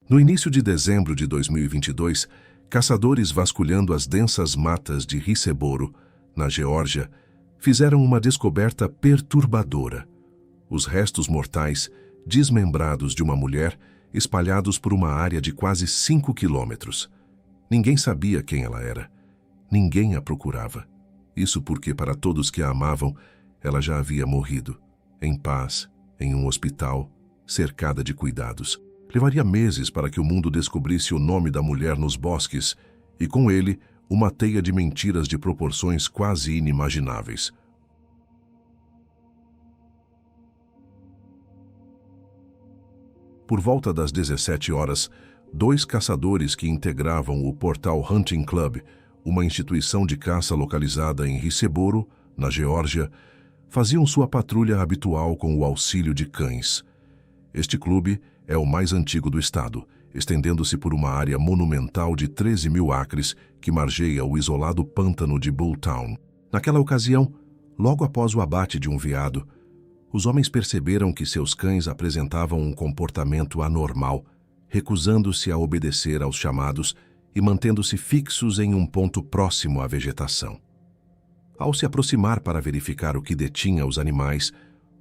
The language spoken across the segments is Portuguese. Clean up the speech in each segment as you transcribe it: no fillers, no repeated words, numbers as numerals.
No início de dezembro de 2022, caçadores vasculhando as densas matas de Hillsboro, na Geórgia, fizeram uma descoberta perturbadora. Os restos mortais, desmembrados de uma mulher, espalhados por uma área de quase 5 quilômetros. Ninguém sabia quem ela era. Ninguém a procurava. Isso porque, para todos que a amavam, ela já havia morrido, em paz, em um hospital, cercada de cuidados. Levaria meses para que o mundo descobrisse o nome da mulher nos bosques e, com ele, uma teia de mentiras de proporções quase inimagináveis. Por volta das 17 horas, 2 caçadores que integravam o Portal Hunting Club, uma instituição de caça localizada em Hillsboro, na Geórgia, faziam sua patrulha habitual com o auxílio de cães. Este clube é o mais antigo do estado, estendendo-se por uma área monumental de 13 mil acres que margeia o isolado pântano de Bulltown. Naquela ocasião, logo após o abate de um veado, os homens perceberam que seus cães apresentavam um comportamento anormal, recusando-se a obedecer aos chamados e mantendo-se fixos em um ponto próximo à vegetação. Ao se aproximar para verificar o que detinha os animais,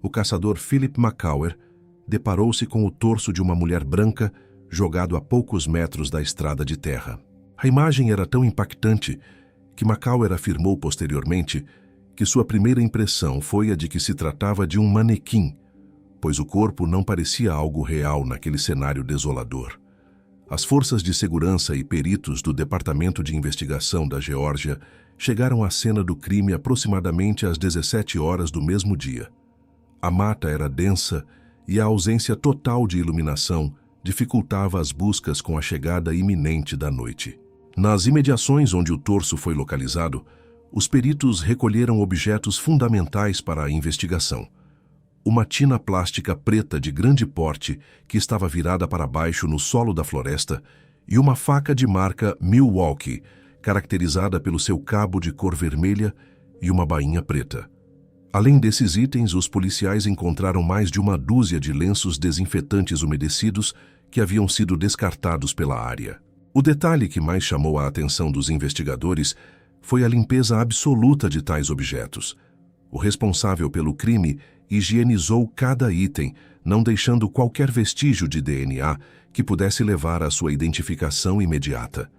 o caçador Philip McCauer deparou-se com o torso de uma mulher branca jogado a poucos metros da estrada de terra. A imagem era tão impactante que McCauer afirmou posteriormente que sua primeira impressão foi a de que se tratava de um manequim, pois o corpo não parecia algo real naquele cenário desolador. As forças de segurança e peritos do Departamento de Investigação da Geórgia chegaram à cena do crime aproximadamente às 17 horas do mesmo dia. A mata era densa e a ausência total de iluminação dificultava as buscas com a chegada iminente da noite. Nas imediações onde o torso foi localizado, os peritos recolheram objetos fundamentais para a investigação. Uma tina plástica preta de grande porte que estava virada para baixo no solo da floresta e uma faca de marca Milwaukee, caracterizada pelo seu cabo de cor vermelha e uma bainha preta. Além desses itens, os policiais encontraram mais de uma dúzia de lenços desinfetantes umedecidos que haviam sido descartados pela área. O detalhe que mais chamou a atenção dos investigadores foi a limpeza absoluta de tais objetos. O responsável pelo crime higienizou cada item, não deixando qualquer vestígio de DNA que pudesse levar à sua identificação imediata.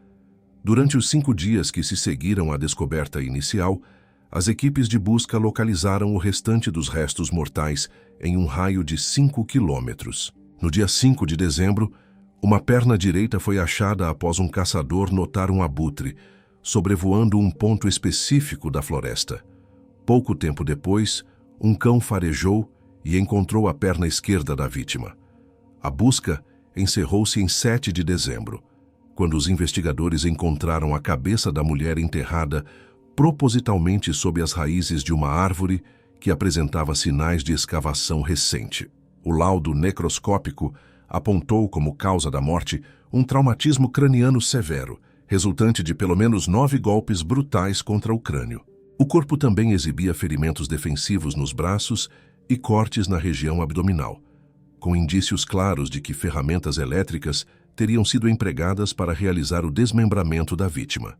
Durante os 5 dias que se seguiram à descoberta inicial, as equipes de busca localizaram o restante dos restos mortais em um raio de 5 quilômetros. No dia 5 de dezembro, uma perna direita foi achada após um caçador notar um abutre, sobrevoando um ponto específico da floresta. Pouco tempo depois, um cão farejou e encontrou a perna esquerda da vítima. A busca encerrou-se em 7 de dezembro, quando os investigadores encontraram a cabeça da mulher enterrada propositalmente sob as raízes de uma árvore que apresentava sinais de escavação recente. O laudo necroscópico apontou como causa da morte um traumatismo craniano severo, resultante de pelo menos 9 golpes brutais contra o crânio. O corpo também exibia ferimentos defensivos nos braços e cortes na região abdominal, com indícios claros de que ferramentas elétricas teriam sido empregadas para realizar o desmembramento da vítima.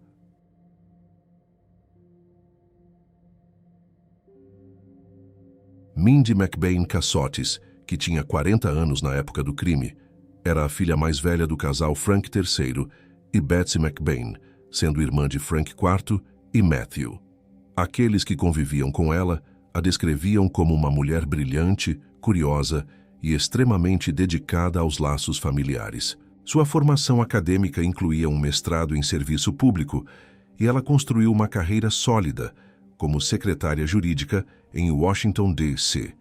Mindy McBain Cassotis, que tinha 40 anos na época do crime, era a filha mais velha do casal Frank III e Betsy McBain, sendo irmã de Frank IV e Matthew. Aqueles que conviviam com ela a descreviam como uma mulher brilhante, curiosa e extremamente dedicada aos laços familiares. Sua formação acadêmica incluía um mestrado em serviço público e ela construiu uma carreira sólida como secretária jurídica em Washington, D.C.,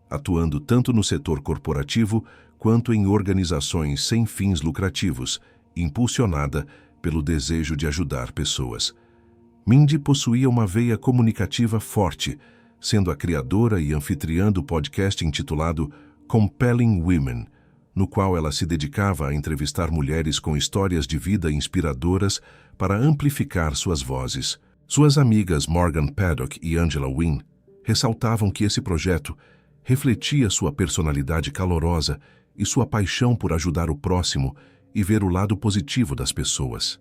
atuando tanto no setor corporativo quanto em organizações sem fins lucrativos, impulsionada pelo desejo de ajudar pessoas. Mindy possuía uma veia comunicativa forte, sendo a criadora e anfitriã do podcast intitulado Compelling Women, no qual ela se dedicava a entrevistar mulheres com histórias de vida inspiradoras para amplificar suas vozes. Suas amigas Morgan Paddock e Angela Wynn ressaltavam que esse projeto refletia sua personalidade calorosa e sua paixão por ajudar o próximo e ver o lado positivo das pessoas.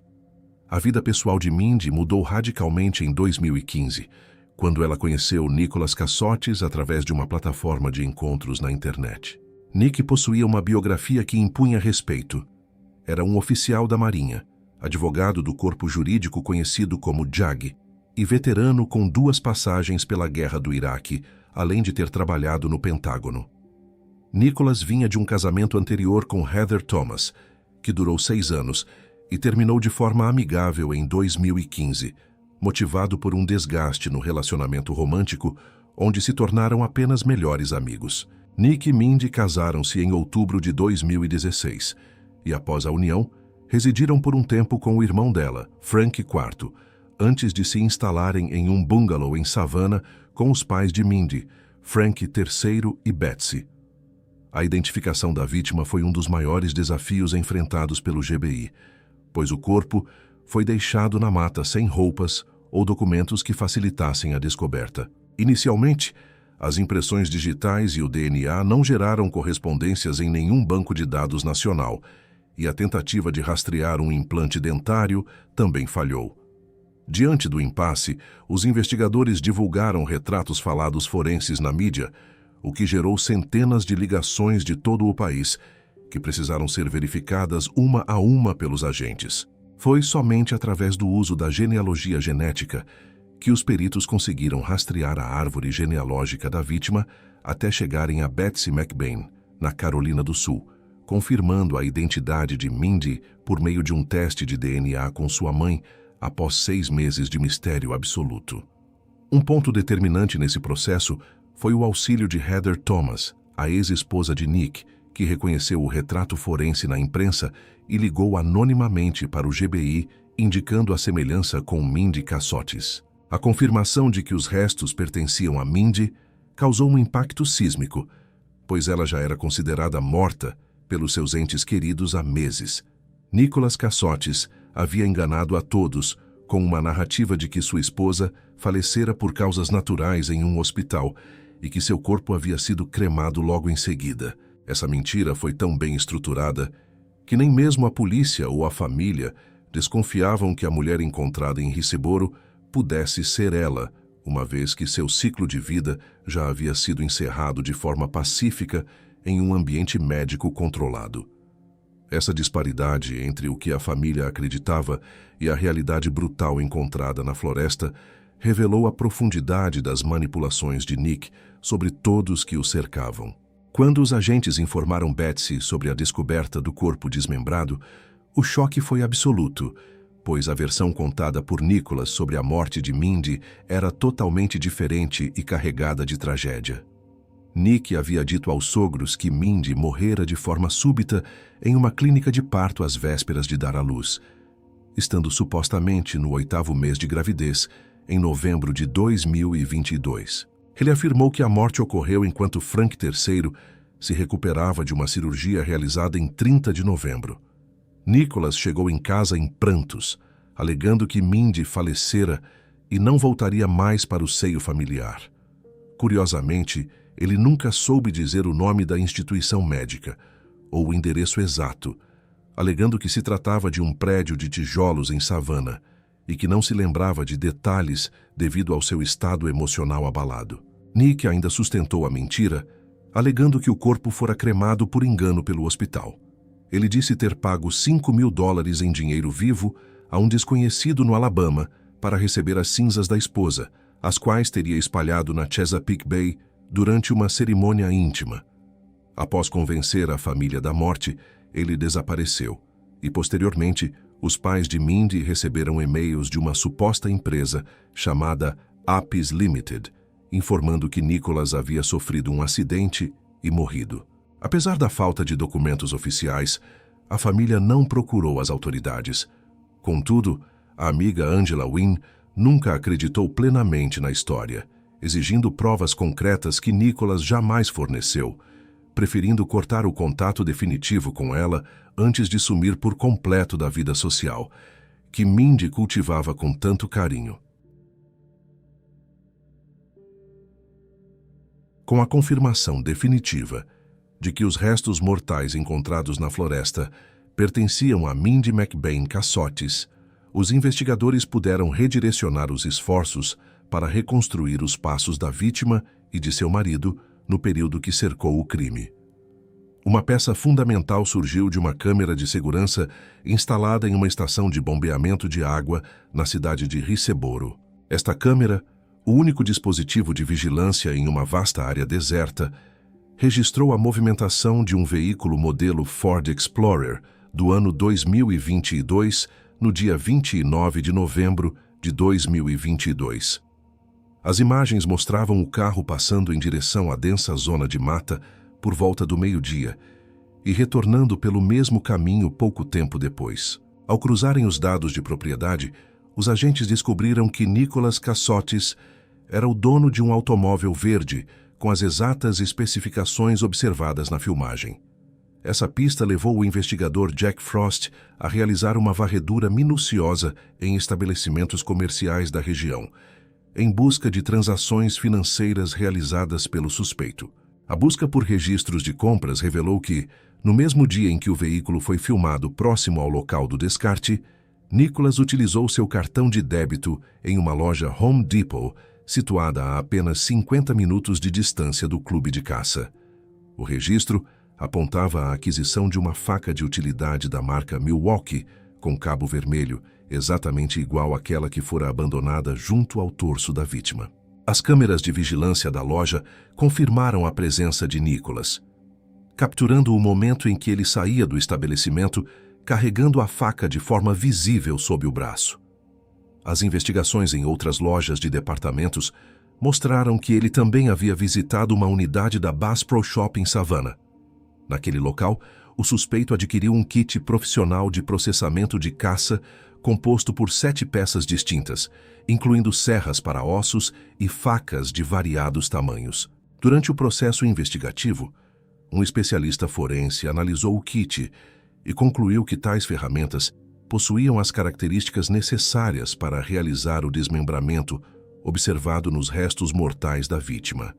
A vida pessoal de Mindy mudou radicalmente em 2015, quando ela conheceu Nicholas Cassotes através de uma plataforma de encontros na internet. Nick possuía uma biografia que impunha respeito. Era um oficial da Marinha, advogado do corpo jurídico conhecido como JAG, e veterano com 2 passagens pela Guerra do Iraque, além de ter trabalhado no Pentágono. Nicholas vinha de um casamento anterior com Heather Thomas, que durou 6 anos, e terminou de forma amigável em 2015, motivado por um desgaste no relacionamento romântico, onde se tornaram apenas melhores amigos. Nick e Mindy casaram-se em outubro de 2016, e após a união, residiram por um tempo com o irmão dela, Frank IV, antes de se instalarem em um bungalow em Savannah com os pais de Mindy, Frank III e Betsy. A identificação da vítima foi um dos maiores desafios enfrentados pelo GBI, pois o corpo foi deixado na mata sem roupas ou documentos que facilitassem a descoberta. Inicialmente, as impressões digitais e o DNA não geraram correspondências em nenhum banco de dados nacional, e a tentativa de rastrear um implante dentário também falhou. Diante do impasse, os investigadores divulgaram retratos falados forenses na mídia, o que gerou centenas de ligações de todo o país, que precisaram ser verificadas uma a uma pelos agentes. Foi somente através do uso da genealogia genética que os peritos conseguiram rastrear a árvore genealógica da vítima até chegarem a Betsy McBain, na Carolina do Sul, confirmando a identidade de Mindy por meio de um teste de DNA com sua mãe após 6 meses de mistério absoluto. Um ponto determinante nesse processo foi o auxílio de Heather Thomas, a ex-esposa de Nick, que reconheceu o retrato forense na imprensa e ligou anonimamente para o GBI, indicando a semelhança com Mindy Cassotes. A confirmação de que os restos pertenciam a Mindy causou um impacto sísmico, pois ela já era considerada morta pelos seus entes queridos há meses. Nicholas Cassotes havia enganado a todos com uma narrativa de que sua esposa falecera por causas naturais em um hospital e que seu corpo havia sido cremado logo em seguida. Essa mentira foi tão bem estruturada que nem mesmo a polícia ou a família desconfiavam que a mulher encontrada em Hillsborough pudesse ser ela, uma vez que seu ciclo de vida já havia sido encerrado de forma pacífica em um ambiente médico controlado. Essa disparidade entre o que a família acreditava e a realidade brutal encontrada na floresta revelou a profundidade das manipulações de Nick sobre todos que o cercavam. Quando os agentes informaram Betsy sobre a descoberta do corpo desmembrado, o choque foi absoluto, pois a versão contada por Nicholas sobre a morte de Mindy era totalmente diferente e carregada de tragédia. Nick havia dito aos sogros que Mindy morrera de forma súbita em uma clínica de parto às vésperas de dar à luz, estando supostamente no 8º mês de gravidez, em novembro de 2022. Ele afirmou que a morte ocorreu enquanto Frank III se recuperava de uma cirurgia realizada em 30 de novembro. Nicholas chegou em casa em prantos, alegando que Mindy falecera e não voltaria mais para o seio familiar. Curiosamente, ele nunca soube dizer o nome da instituição médica ou o endereço exato, alegando que se tratava de um prédio de tijolos em Savannah e que não se lembrava de detalhes devido ao seu estado emocional abalado. Nick ainda sustentou a mentira, alegando que o corpo fora cremado por engano pelo hospital. Ele disse ter pago $5.000 em dinheiro vivo a um desconhecido no Alabama para receber as cinzas da esposa, as quais teria espalhado na Chesapeake Bay durante uma cerimônia íntima. Após convencer a família da morte, ele desapareceu e, posteriormente, os pais de Mindy receberam e-mails de uma suposta empresa chamada Apis Limited, informando que Nicholas havia sofrido um acidente e morrido. Apesar da falta de documentos oficiais, a família não procurou as autoridades. Contudo, a amiga Angela Wynn nunca acreditou plenamente na história, exigindo provas concretas que Nicholas jamais forneceu, preferindo cortar o contato definitivo com ela antes de sumir por completo da vida social, que Mindy cultivava com tanto carinho. Com a confirmação definitiva de que os restos mortais encontrados na floresta pertenciam a Mindy McBain Cassotis, os investigadores puderam redirecionar os esforços para reconstruir os passos da vítima e de seu marido no período que cercou o crime. Uma peça fundamental surgiu de uma câmera de segurança instalada em uma estação de bombeamento de água na cidade de Risseboro. Esta câmera, o único dispositivo de vigilância em uma vasta área deserta, registrou a movimentação de um veículo modelo Ford Explorer do ano 2022, no dia 29 de novembro de 2022. As imagens mostravam o carro passando em direção à densa zona de mata por volta do meio-dia e retornando pelo mesmo caminho pouco tempo depois. Ao cruzarem os dados de propriedade, os agentes descobriram que Nicholas Cassotis era o dono de um automóvel verde com as exatas especificações observadas na filmagem. Essa pista levou o investigador Jack Frost a realizar uma varredura minuciosa em estabelecimentos comerciais da região, em busca de transações financeiras realizadas pelo suspeito. A busca por registros de compras revelou que, no mesmo dia em que o veículo foi filmado próximo ao local do descarte, Nicholas utilizou seu cartão de débito em uma loja Home Depot, situada a apenas 50 minutos de distância do clube de caça. O registro apontava a aquisição de uma faca de utilidade da marca Milwaukee, com cabo vermelho, exatamente igual àquela que fora abandonada junto ao torso da vítima. As câmeras de vigilância da loja confirmaram a presença de Nicholas, capturando o momento em que ele saía do estabelecimento carregando a faca de forma visível sob o braço. As investigações em outras lojas de departamentos mostraram que ele também havia visitado uma unidade da Bass Pro Shop em Savannah. Naquele local, o suspeito adquiriu um kit profissional de processamento de caça composto por 7 peças distintas, incluindo serras para ossos e facas de variados tamanhos. Durante o processo investigativo, um especialista forense analisou o kit e concluiu que tais ferramentas possuíam as características necessárias para realizar o desmembramento observado nos restos mortais da vítima.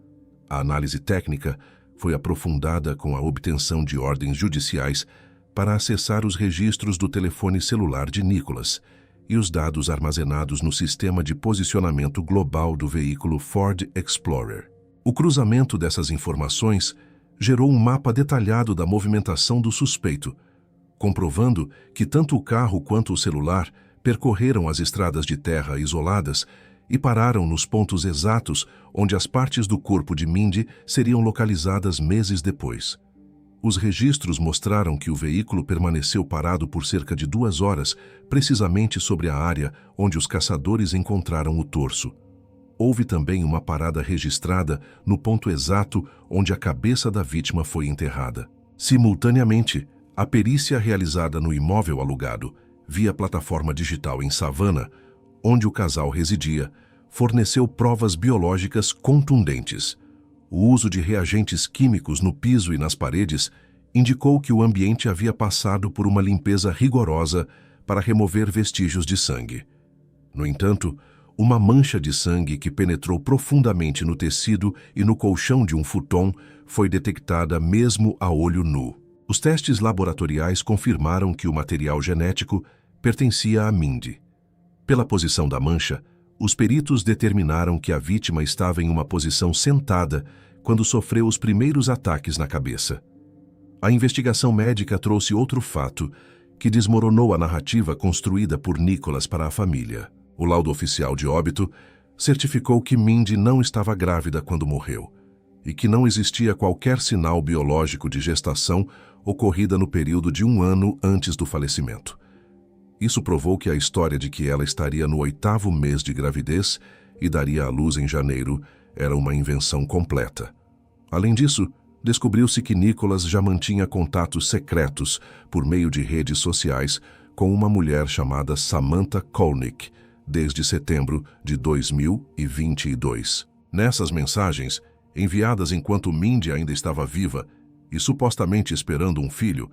A análise técnica foi aprofundada com a obtenção de ordens judiciais para acessar os registros do telefone celular de Nicholas e os dados armazenados no sistema de posicionamento global do veículo Ford Explorer. O cruzamento dessas informações gerou um mapa detalhado da movimentação do suspeito, comprovando que tanto o carro quanto o celular percorreram as estradas de terra isoladas e pararam nos pontos exatos onde as partes do corpo de Mindy seriam localizadas meses depois. Os registros mostraram que o veículo permaneceu parado por cerca de 2 horas, precisamente sobre a área onde os caçadores encontraram o torso. Houve também uma parada registrada no ponto exato onde a cabeça da vítima foi enterrada. Simultaneamente, a perícia realizada no imóvel alugado, via plataforma digital em Savannah, onde o casal residia, forneceu provas biológicas contundentes. O uso de reagentes químicos no piso e nas paredes indicou que o ambiente havia passado por uma limpeza rigorosa para remover vestígios de sangue. No entanto, uma mancha de sangue que penetrou profundamente no tecido e no colchão de um futon foi detectada mesmo a olho nu. Os testes laboratoriais confirmaram que o material genético pertencia a Mindy. Pela posição da mancha, os peritos determinaram que a vítima estava em uma posição sentada quando sofreu os primeiros ataques na cabeça. A investigação médica trouxe outro fato que desmoronou a narrativa construída por Nicholas para a família. O laudo oficial de óbito certificou que Mindy não estava grávida quando morreu e que não existia qualquer sinal biológico de gestação ocorrida no período de 1 ano antes do falecimento. Isso provou que a história de que ela estaria no 8º mês de gravidez e daria à luz em janeiro era uma invenção completa. Além disso, descobriu-se que Nicholas já mantinha contatos secretos por meio de redes sociais com uma mulher chamada Samantha Kolnick desde setembro de 2022. Nessas mensagens, enviadas enquanto Mindy ainda estava viva e supostamente esperando um filho,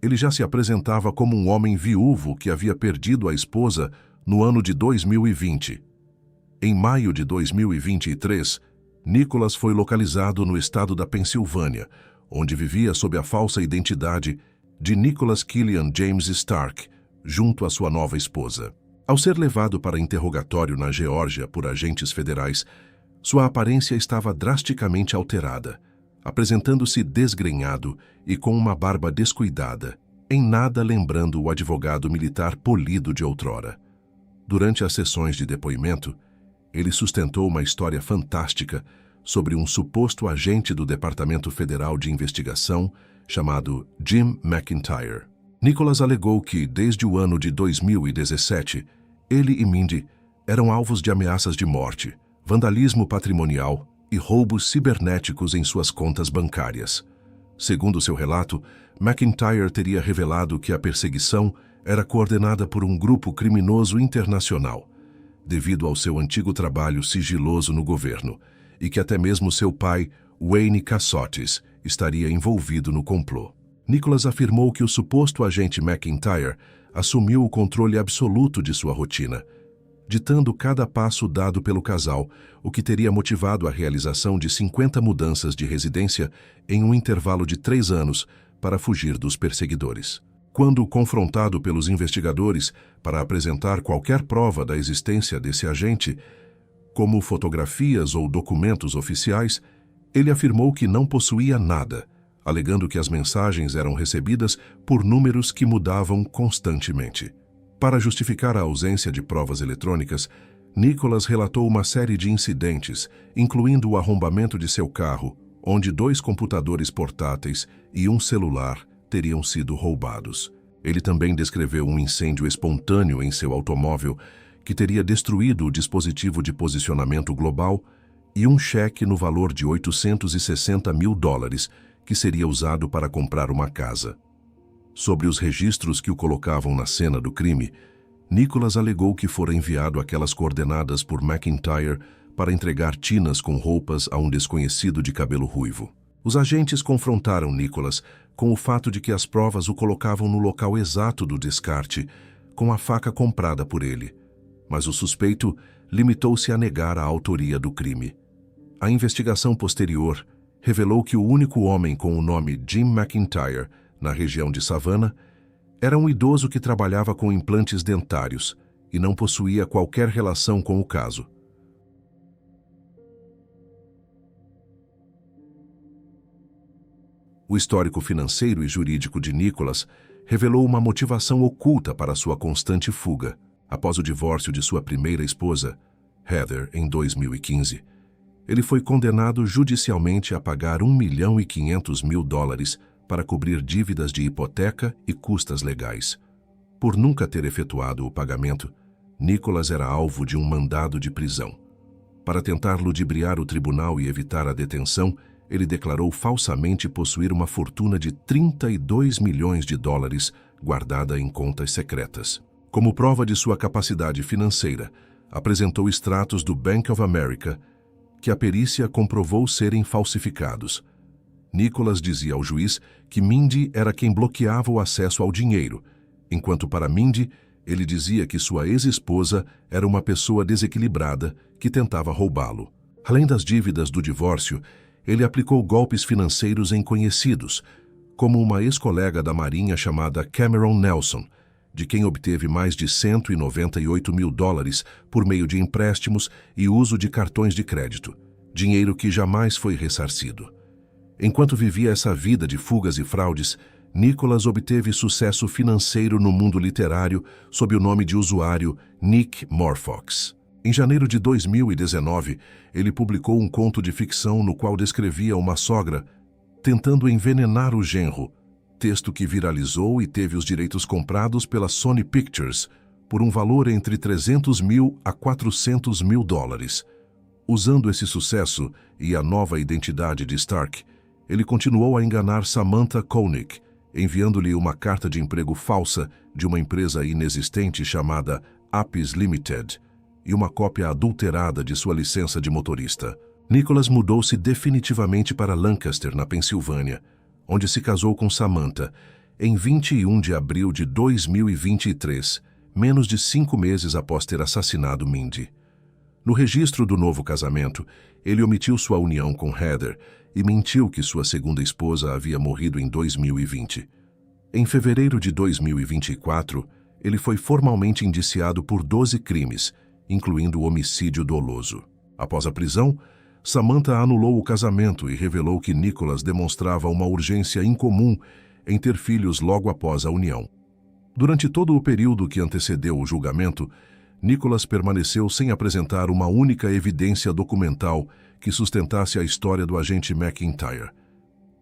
ele já se apresentava como um homem viúvo que havia perdido a esposa no ano de 2020. Em maio de 2023, Nicholas foi localizado no estado da Pensilvânia, onde vivia sob a falsa identidade de Nicholas Killian James Stark, junto à sua nova esposa. Ao ser levado para interrogatório na Geórgia por agentes federais, sua aparência estava drasticamente alterada, apresentando-se desgrenhado e com uma barba descuidada, em nada lembrando o advogado militar polido de outrora. Durante as sessões de depoimento, ele sustentou uma história fantástica sobre um suposto agente do Departamento Federal de Investigação chamado Jim McIntyre. Nicholas alegou que, desde o ano de 2017, ele e Mindy eram alvos de ameaças de morte, vandalismo patrimonial e roubos cibernéticos em suas contas bancárias. Segundo seu relato, McIntyre teria revelado que a perseguição era coordenada por um grupo criminoso internacional, devido ao seu antigo trabalho sigiloso no governo, e que até mesmo seu pai, Wayne Cassotis, estaria envolvido no complô. Nicholas afirmou que o suposto agente McIntyre assumiu o controle absoluto de sua rotina, ditando cada passo dado pelo casal, o que teria motivado a realização de 50 mudanças de residência em um intervalo de 3 anos para fugir dos perseguidores. Quando confrontado pelos investigadores para apresentar qualquer prova da existência desse agente, como fotografias ou documentos oficiais, ele afirmou que não possuía nada, alegando que as mensagens eram recebidas por números que mudavam constantemente. Para justificar a ausência de provas eletrônicas, Nicholas relatou uma série de incidentes, incluindo o arrombamento de seu carro, onde 2 computadores portáteis e um celular teriam sido roubados. Ele também descreveu um incêndio espontâneo em seu automóvel que teria destruído o dispositivo de posicionamento global e um cheque no valor de $860 mil que seria usado para comprar uma casa. Sobre os registros que o colocavam na cena do crime, Nicholas alegou que fora enviado aquelas coordenadas por McIntyre para entregar tinas com roupas a um desconhecido de cabelo ruivo. Os agentes confrontaram Nicholas com o fato de que as provas o colocavam no local exato do descarte, com a faca comprada por ele, mas o suspeito limitou-se a negar a autoria do crime. A investigação posterior revelou que o único homem com o nome Jim McIntyre na região de Savannah era um idoso que trabalhava com implantes dentários e não possuía qualquer relação com o caso. O histórico financeiro e jurídico de Nicholas revelou uma motivação oculta para sua constante fuga. Após o divórcio de sua primeira esposa, Heather, em 2015, ele foi condenado judicialmente a pagar $1.500.000 para cobrir dívidas de hipoteca e custas legais. Por nunca ter efetuado o pagamento, Nicholas era alvo de um mandado de prisão. Para tentar ludibriar o tribunal e evitar a detenção, ele declarou falsamente possuir uma fortuna de $32 milhões guardada em contas secretas. Como prova de sua capacidade financeira, apresentou extratos do Bank of America, que a perícia comprovou serem falsificados. Nicholas dizia ao juiz que Mindy era quem bloqueava o acesso ao dinheiro, enquanto para Mindy, ele dizia que sua ex-esposa era uma pessoa desequilibrada que tentava roubá-lo. Além das dívidas do divórcio, ele aplicou golpes financeiros em conhecidos, como uma ex-colega da Marinha chamada Cameron Nelson, de quem obteve mais de $198 mil por meio de empréstimos e uso de cartões de crédito, dinheiro que jamais foi ressarcido. Enquanto vivia essa vida de fugas e fraudes, Nicholas obteve sucesso financeiro no mundo literário sob o nome de usuário Nick Morfox. Em janeiro de 2019, ele publicou um conto de ficção no qual descrevia uma sogra tentando envenenar o genro, texto que viralizou e teve os direitos comprados pela Sony Pictures por um valor entre $300 mil a $400 mil. Usando esse sucesso e a nova identidade de Stark, ele continuou a enganar Samantha Koenig, enviando-lhe uma carta de emprego falsa de uma empresa inexistente chamada Apis Limited e uma cópia adulterada de sua licença de motorista. Nicholas mudou-se definitivamente para Lancaster, na Pensilvânia, onde se casou com Samantha em 21 de abril de 2023, menos de 5 meses após ter assassinado Mindy. No registro do novo casamento, ele omitiu sua união com Heather e mentiu que sua segunda esposa havia morrido em 2020. Em fevereiro de 2024, ele foi formalmente indiciado por 12 crimes, incluindo homicídio doloso. Após a prisão, Samantha anulou o casamento e revelou que Nicholas demonstrava uma urgência incomum em ter filhos logo após a união. Durante todo o período que antecedeu o julgamento, Nicholas permaneceu sem apresentar uma única evidência documental que sustentasse a história do agente McIntyre.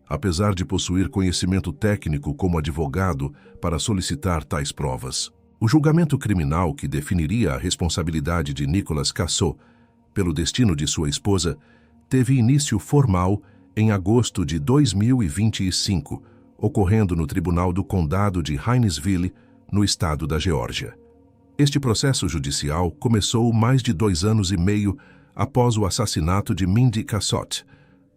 Apesar de possuir conhecimento técnico como advogado para solicitar tais provas. O julgamento criminal que definiria a responsabilidade de Nicholas Cassot pelo destino de sua esposa teve início formal em agosto de 2025, ocorrendo no Tribunal do Condado de Hinesville, no estado da Geórgia. Este processo judicial começou mais de 2 anos e meio após o assassinato de Mindy Cassot,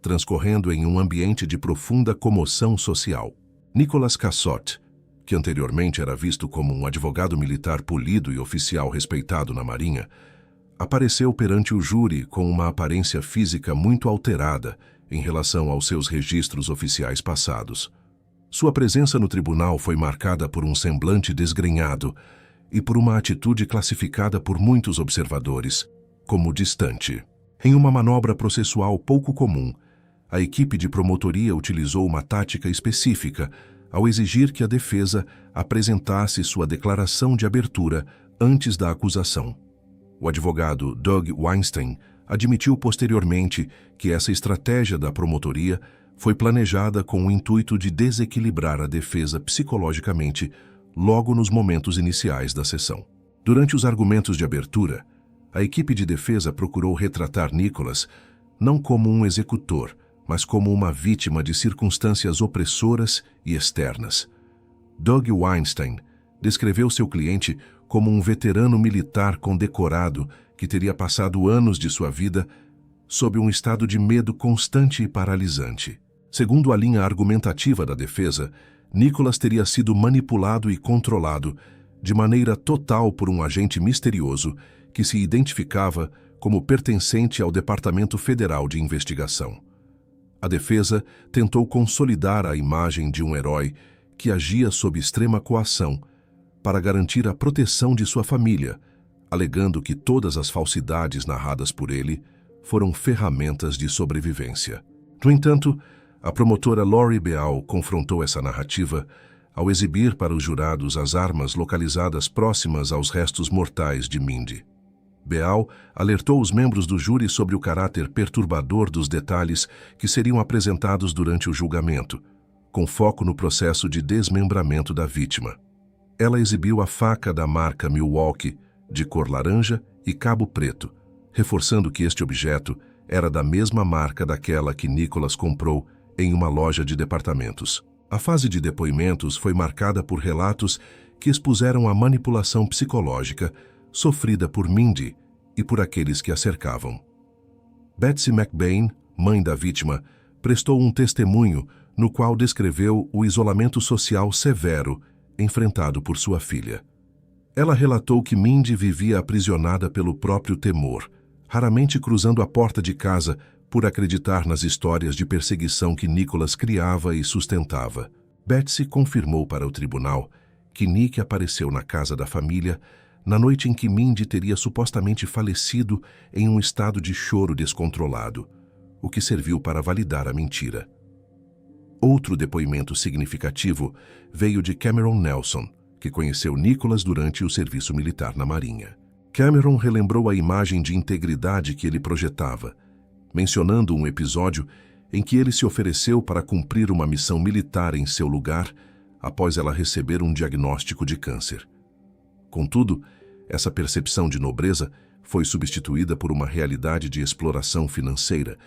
transcorrendo em um ambiente de profunda comoção social. Nicholas Cassot, que anteriormente era visto como um advogado militar polido e oficial respeitado na Marinha, apareceu perante o júri com uma aparência física muito alterada em relação aos seus registros oficiais passados. Sua presença no tribunal foi marcada por um semblante desgrenhado e por uma atitude classificada por muitos observadores como distante. Em uma manobra processual pouco comum, a equipe de promotoria utilizou uma tática específica ao exigir que a defesa apresentasse sua declaração de abertura antes da acusação. O advogado Doug Weinstein admitiu posteriormente que essa estratégia da promotoria foi planejada com o intuito de desequilibrar a defesa psicologicamente logo nos momentos iniciais da sessão. Durante os argumentos de abertura, a equipe de defesa procurou retratar Nicholas não como um executor, mas como uma vítima de circunstâncias opressoras e externas. Doug Weinstein descreveu seu cliente como um veterano militar condecorado que teria passado anos de sua vida sob um estado de medo constante e paralisante. Segundo a linha argumentativa da defesa, Nicholas teria sido manipulado e controlado de maneira total por um agente misterioso que se identificava como pertencente ao Departamento Federal de Investigação. A defesa tentou consolidar a imagem de um herói que agia sob extrema coação para garantir a proteção de sua família, alegando que todas as falsidades narradas por ele foram ferramentas de sobrevivência. No entanto, a promotora Lori Beal confrontou essa narrativa ao exibir para os jurados as armas localizadas próximas aos restos mortais de Mindy. Beal alertou os membros do júri sobre o caráter perturbador dos detalhes que seriam apresentados durante o julgamento, com foco no processo de desmembramento da vítima. Ela exibiu a faca da marca Milwaukee, de cor laranja e cabo preto, reforçando que este objeto era da mesma marca daquela que Nicholas comprou em uma loja de departamentos. A fase de depoimentos foi marcada por relatos que expuseram a manipulação psicológica sofrida por Mindy e por aqueles que a cercavam. Betsy McBain, mãe da vítima, prestou um testemunho no qual descreveu o isolamento social severo enfrentado por sua filha. Ela relatou que Mindy vivia aprisionada pelo próprio temor, raramente cruzando a porta de casa por acreditar nas histórias de perseguição que Nicholas criava e sustentava. Betsy confirmou para o tribunal que Nick apareceu na casa da família na noite em que Mindy teria supostamente falecido em um estado de choro descontrolado, o que serviu para validar a mentira. Outro depoimento significativo veio de Cameron Nelson, que conheceu Nicholas durante o serviço militar na Marinha. Cameron relembrou a imagem de integridade que ele projetava, mencionando um episódio em que ele se ofereceu para cumprir uma missão militar em seu lugar após ela receber um diagnóstico de câncer. Contudo, essa percepção de nobreza foi substituída por uma realidade de exploração financeira,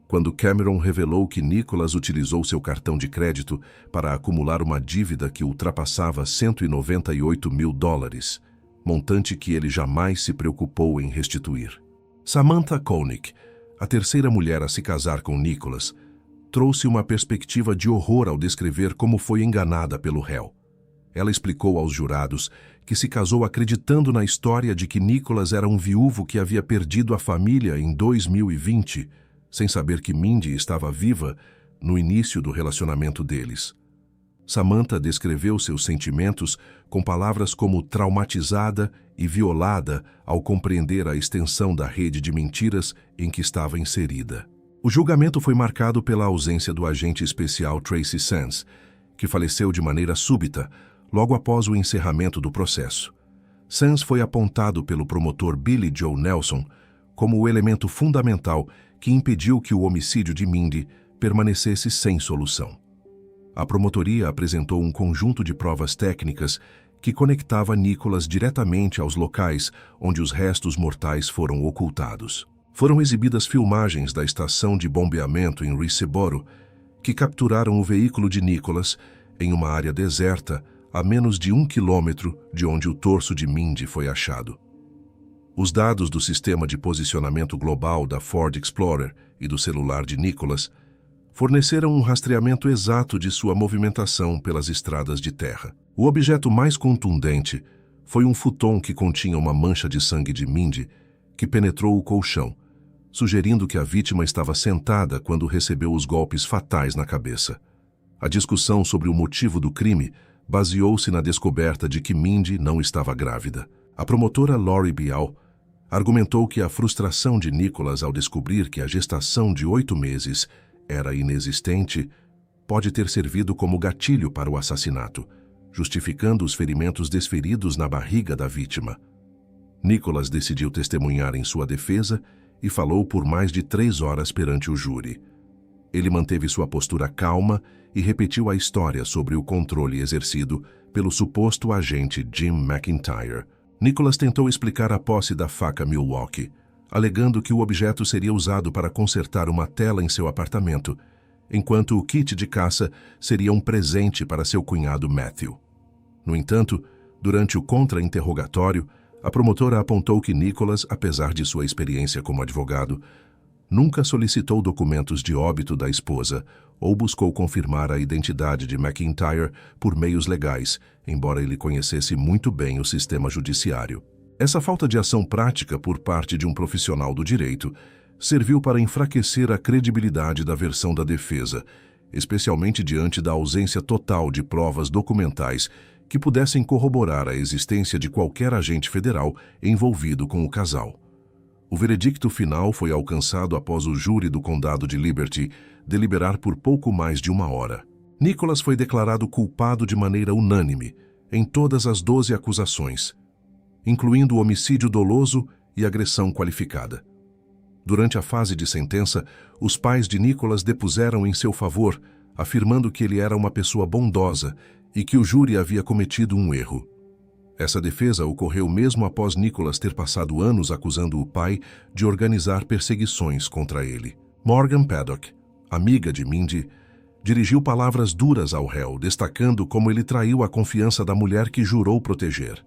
quando Cameron revelou que Nicholas utilizou seu cartão de crédito para acumular uma dívida que ultrapassava $198 mil, montante que ele jamais se preocupou em restituir. Samantha Koenig, a terceira mulher a se casar com Nicholas, trouxe uma perspectiva de horror ao descrever como foi enganada pelo réu. Ela explicou aos jurados que se casou acreditando na história de que Nicholas era um viúvo que havia perdido a família em 2020, sem saber que Mindy estava viva no início do relacionamento deles. Samantha descreveu seus sentimentos com palavras como traumatizada e violada ao compreender a extensão da rede de mentiras em que estava inserida. O julgamento foi marcado pela ausência do agente especial Tracy Sands, que faleceu de maneira súbita logo após o encerramento do processo. Sands foi apontado pelo promotor Billy Joe Nelson como o elemento fundamental que impediu que o homicídio de Mindy permanecesse sem solução. A promotoria apresentou um conjunto de provas técnicas que conectava Nicholas diretamente aos locais onde os restos mortais foram ocultados. Foram exibidas filmagens da estação de bombeamento em Risseboro, que capturaram o veículo de Nicholas em uma área deserta a menos de 1 quilômetro de onde o torso de Mindy foi achado. Os dados do sistema de posicionamento global da Ford Explorer e do celular de Nicholas forneceram um rastreamento exato de sua movimentação pelas estradas de terra. O objeto mais contundente foi um futon que continha uma mancha de sangue de Mindy que penetrou o colchão, sugerindo que a vítima estava sentada quando recebeu os golpes fatais na cabeça. A discussão sobre o motivo do crime baseou-se na descoberta de que Mindy não estava grávida. A promotora Lori Bial argumentou que a frustração de Nicholas ao descobrir que a gestação de 8 meses era inexistente pode ter servido como gatilho para o assassinato, justificando os ferimentos desferidos na barriga da vítima. Nicholas decidiu testemunhar em sua defesa e falou por mais de 3 horas perante o júri. Ele manteve sua postura calma e repetiu a história sobre o controle exercido pelo suposto agente Jim McIntyre. Nicholas tentou explicar a posse da faca Milwaukee, alegando que o objeto seria usado para consertar uma tela em seu apartamento, enquanto o kit de caça seria um presente para seu cunhado Matthew. No entanto, durante o contra-interrogatório, a promotora apontou que Nicholas, apesar de sua experiência como advogado, nunca solicitou documentos de óbito da esposa ou buscou confirmar a identidade de McIntyre por meios legais, embora ele conhecesse muito bem o sistema judiciário. Essa falta de ação prática por parte de um profissional do direito serviu para enfraquecer a credibilidade da versão da defesa, especialmente diante da ausência total de provas documentais que pudessem corroborar a existência de qualquer agente federal envolvido com o casal. O veredicto final foi alcançado após o júri do Condado de Liberty deliberar por pouco mais de 1 hora. Nicholas foi declarado culpado de maneira unânime em todas as 12 acusações, incluindo o homicídio doloso e agressão qualificada. Durante a fase de sentença, os pais de Nicholas depuseram em seu favor, afirmando que ele era uma pessoa bondosa e que o júri havia cometido um erro. Essa defesa ocorreu mesmo após Nicholas ter passado anos acusando o pai de organizar perseguições contra ele. Morgan Paddock, amiga de Mindy, dirigiu palavras duras ao réu, destacando como ele traiu a confiança da mulher que jurou proteger.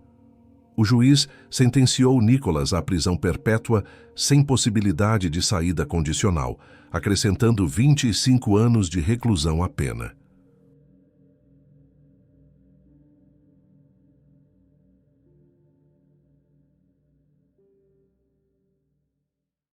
O juiz sentenciou Nicholas à prisão perpétua sem possibilidade de saída condicional, acrescentando 25 anos de reclusão à pena.